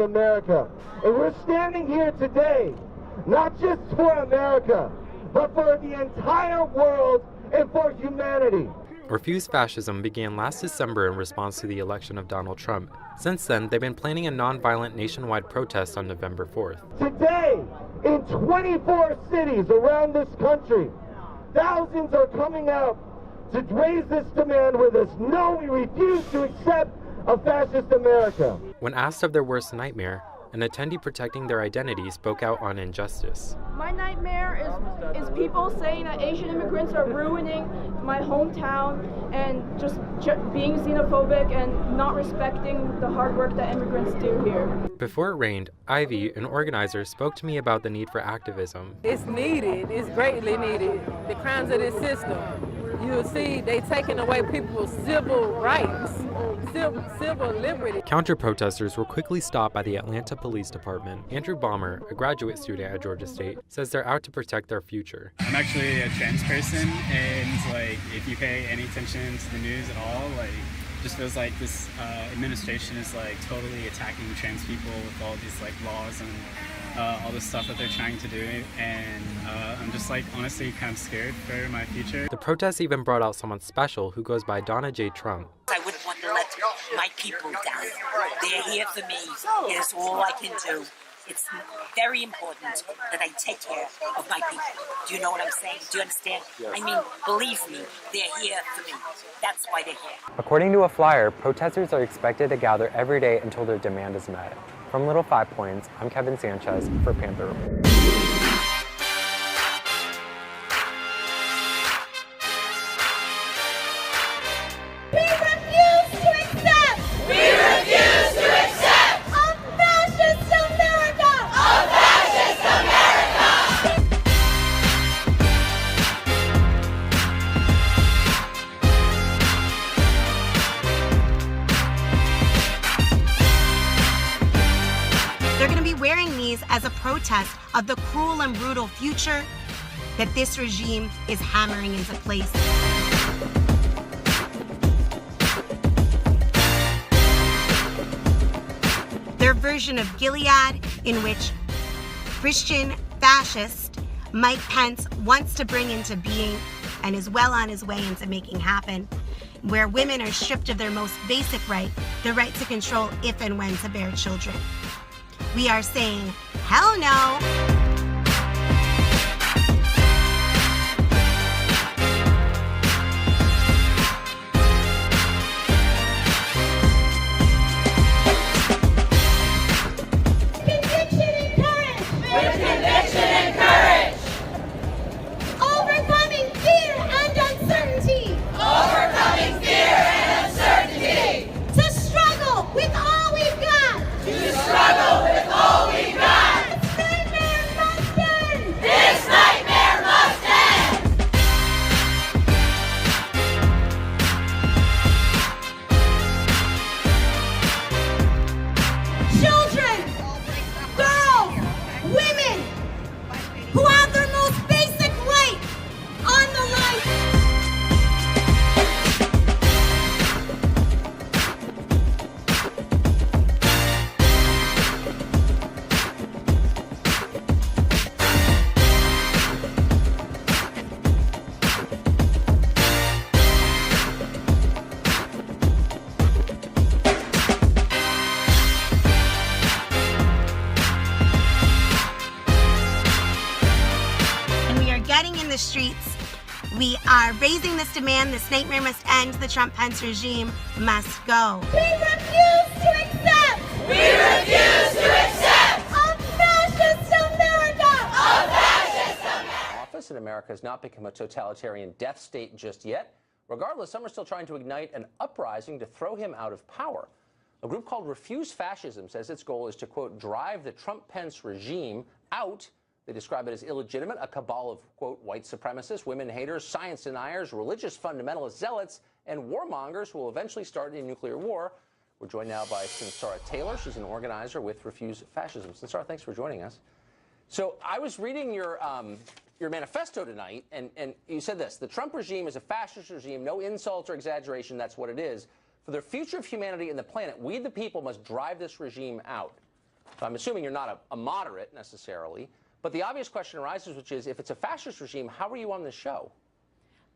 America. And we're standing here today, not just for America, but for the entire world and for humanity. Refuse Fascism began last December in response to the election of Donald Trump. Since then, they've been planning a nonviolent nationwide protest on November 4th. Today, in 24 cities around this country, thousands are coming out to raise this demand with us. No, we refuse to accept a fascist America. When asked of their worst nightmare, an attendee protecting their identity spoke out on injustice. My nightmare is people saying that Asian immigrants are ruining my hometown and just being xenophobic and not respecting the hard work that immigrants do here. Before it rained, Ivy, an organizer, spoke to me about the need for activism. It's needed. It's greatly needed. The crimes of this system. You'll see they taking away people's civil rights, civil liberty. Counter-protesters were quickly stopped by the Atlanta Police Department. Andrew Balmer, a graduate student at Georgia State, says they're out to protect their future. I'm actually a trans person, and if you pay any attention to the news at all, it just feels like this administration is totally attacking trans people with all these laws and all the stuff that they're trying to do, and I'm just honestly kind of scared for my future. The protests even brought out someone special who goes by Donna J. Trump. I wouldn't want to let my people down. They're here for me. It is all I can do. It's very important that I take care of my people. Do you know what I'm saying? Do you understand? I mean, believe me, they're here for me. That's why they're here. According to a flyer, protesters are expected to gather every day until their demand is met. From Little 5 Points, I'm Kevin Sanchez for Panther. We refuse to accept! We refuse to accept! A fascist America! A fascist America! They're going to be wearing these as a protest of the cruel and brutal future that this regime is hammering into place. Their version of Gilead, in which Christian fascist Mike Pence wants to bring into being and is well on his way into making happen, where women are stripped of their most basic right, the right to control if and when to bear children. We are saying, hell no. Streets. We are raising this demand. This nightmare must end. The Trump-Pence regime must go. We refuse to accept! We refuse to accept! A fascist America! A fascist America! Office in America has not become a totalitarian death state just yet. Regardless, some are still trying to ignite an uprising to throw him out of power. A group called Refuse Fascism says its goal is to, quote, drive the Trump-Pence regime out. They describe it as illegitimate, a cabal of, quote, white supremacists, women haters, science deniers, religious fundamentalist zealots, and warmongers who will eventually start a nuclear war. We're joined now by Sinsara Taylor. She's an organizer with Refuse Fascism. Sinsara, thanks for joining us. So I was reading your manifesto tonight, and you said this: the Trump regime is a fascist regime, no insult or exaggeration, that's what it is. For the future of humanity and the planet, we the people must drive this regime out. So I'm assuming you're not a moderate necessarily. But the obvious question arises, which is, if it's a fascist regime, how are you on this show?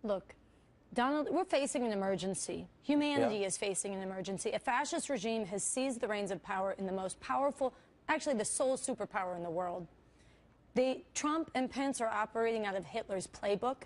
Look, Donald, we're facing an emergency. Humanity is facing an emergency. A fascist regime has seized the reins of power in the most powerful, actually the sole superpower in the world. Trump and Pence are operating out of Hitler's playbook,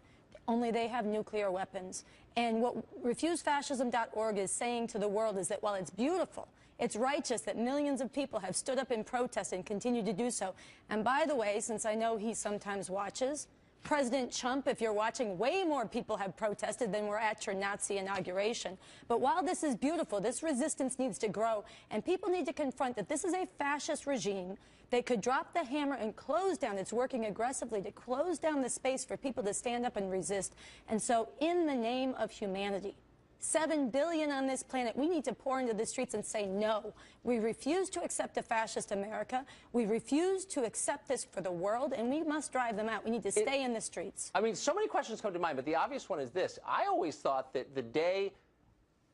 only they have nuclear weapons. And what refusefascism.org is saying to the world is that while it's beautiful, it's righteous that millions of people have stood up in protest and continue to do so. And by the way, since I know he sometimes watches, President Trump, if you're watching, way more people have protested than were at your Nazi inauguration. But while this is beautiful, this resistance needs to grow, and people need to confront that this is a fascist regime that could drop the hammer and close down. It's working aggressively to close down the space for people to stand up and resist. And so in the name of humanity, 7 billion on this planet, we need to pour into the streets and say no. We refuse to accept a fascist America. We refuse to accept this for the world, and we must drive them out. We need to stay in the streets. I mean, so many questions come to mind, but the obvious one is this. I always thought that the day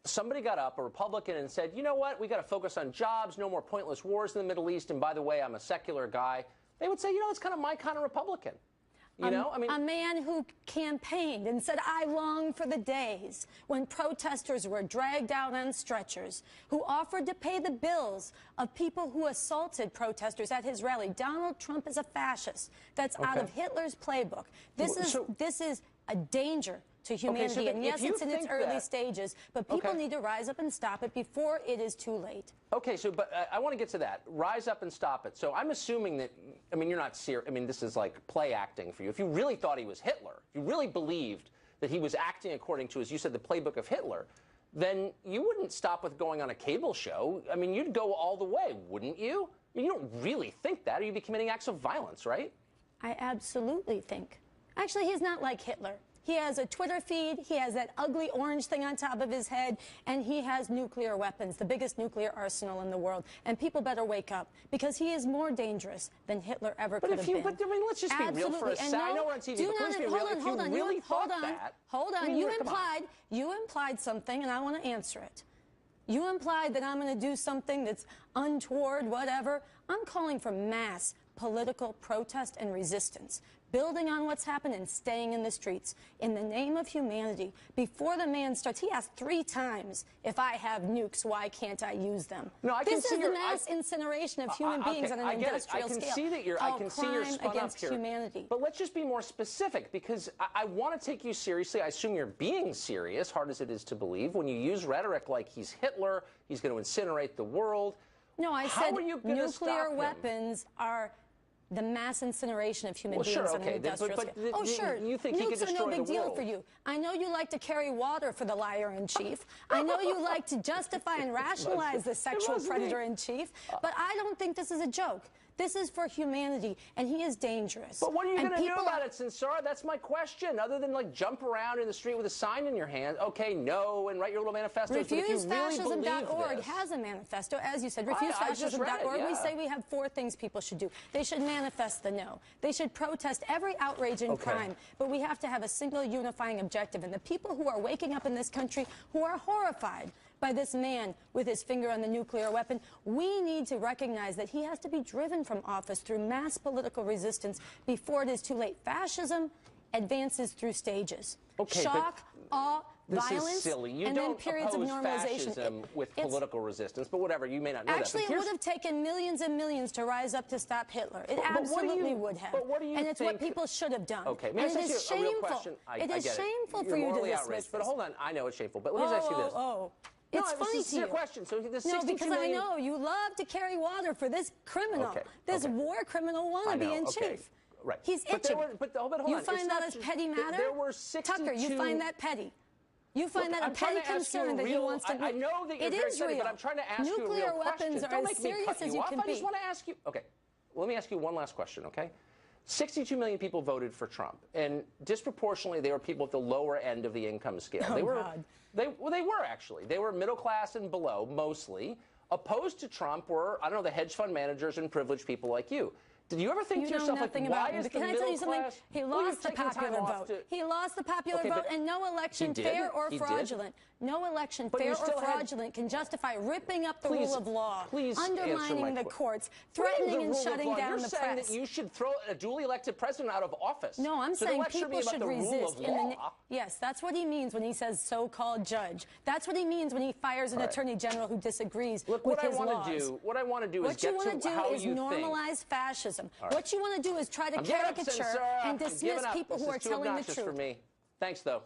somebody got up, a Republican, and said, you know what, we got to focus on jobs, no more pointless wars in the Middle East, and by the way, I'm a secular guy, they would say, you know, it's kind of my kind of Republican. You know, I mean, a man who campaigned and said, I long for the days when protesters were dragged out on stretchers, who offered to pay the bills of people who assaulted protesters at his rally. Donald Trump is a fascist. That's out of Hitler's playbook. This is a danger to humanity. And yes, it's in its early stages, but people need to rise up and stop it before it is too late. Okay, so, but I want to get to that. Rise up and stop it. So I'm assuming that, I mean, you're not serious. I mean, this is like play acting for you. If you really thought he was Hitler, if you really believed that he was acting according to, as you said, the playbook of Hitler, then you wouldn't stop with going on a cable show. I mean, you'd go all the way, wouldn't you? I mean, you don't really think that, or you'd be committing acts of violence, right? I absolutely think. Actually, he's not like Hitler. He has a Twitter feed, he has that ugly orange thing on top of his head, and he has nuclear weapons, the biggest nuclear arsenal in the world. And people better wake up, because he is more dangerous than Hitler ever could have been. But I mean, let's just be real for a second. I know we're on TV, but please be real. If you really thought that... Hold on. You implied something, and I want to answer it. You implied that I'm going to do something that's untoward, whatever. I'm calling for mass political protest and resistance, building on what's happened and staying in the streets in the name of humanity. Before the man starts, he asked 3 times, if I have nukes, why can't I use them? No, I can this see is the mass incineration of human beings on an industrial scale. I can see you're spun against up here. Humanity. But let's just be more specific, because I want to take you seriously. I assume you're being serious, hard as it is to believe, when you use rhetoric like he's Hitler, he's going to incinerate the world. No, I said nuclear weapons are the mass incineration of human beings on an industrial scale. Sure. You think he could destroy the world? Nukes are no big deal for you. I know you like to carry water for the liar-in-chief. I know you like to justify and rationalize the sexual predator-in-chief. But I don't think this is a joke. This is for humanity, and he is dangerous. But what are you going to do about it, Sinsara? That's my question. Other than, like, jump around in the street with a sign in your hand, okay, no, and write your little manifesto. Refusefascism.org has a manifesto. As you said, refusefascism.org, we say we have 4 things people should do. They should manifest the no. They should protest every outrage and crime. But we have to have a single unifying objective. And the people who are waking up in this country who are horrified by this man with his finger on the nuclear weapon, we need to recognize that he has to be driven from office through mass political resistance before it is too late. Fascism advances through stages. Shock, awe, violence, this is silly. and then periods of normalization. Fascism with political resistance, but whatever, you may not know Actually, that. It would have taken millions and millions to rise up to stop Hitler. It absolutely would have. But what do you and it's what people should have done. Okay, and it is shameful. It is shameful for you to dismiss this. But hold on, I know it's shameful, but let me just ask you this. It's funny to you. Question. So the no, because I know you love to carry water for this criminal, this war criminal wannabe in chief. Right. He's itching. But hold on. You find that as petty matter? There were 62... Tucker, you find that petty? You find that a petty concern that he wants to... I know that you're very petty, but I'm trying to ask you a real question. Nuclear weapons are as serious as you can be. I just want to ask you... Okay, let me ask you one last question, okay? 62 million people voted for Trump, and disproportionately they were people at the lower end of the income scale. They were actually. They were middle class and below, mostly. Opposed to Trump were, I don't know, the hedge fund managers and privileged people like you. Did you ever think You to know yourself, like, nothing why about is him. the Can I tell you middle something? class? He Well, you've lost the taken time popular off vote. to- He lost the popular Okay, vote, but and no election, he did? fair or He did? fraudulent, no election, But you fair or still had- fraudulent, can justify ripping up the Please- rule of law, please answer my undermining the question. courts, What is the threatening and rule of shutting law? down You're the saying press. that you should throw a duly elected president out of office. No, I'm so saying don't lecture me people about should the rule resist. of law. Yes, that's what he means when he says so-called judge. That's what he means when he fires an All right. attorney general who disagrees Look, with what I his want laws. to do, what I want to do is What you get want to to how do is you normalize fascism. All right. What you want to do is try to I'm giving up, caricature Sarah. and I'm dismiss giving up. people This who is are too telling the obnoxious truth. for me. Thanks, though.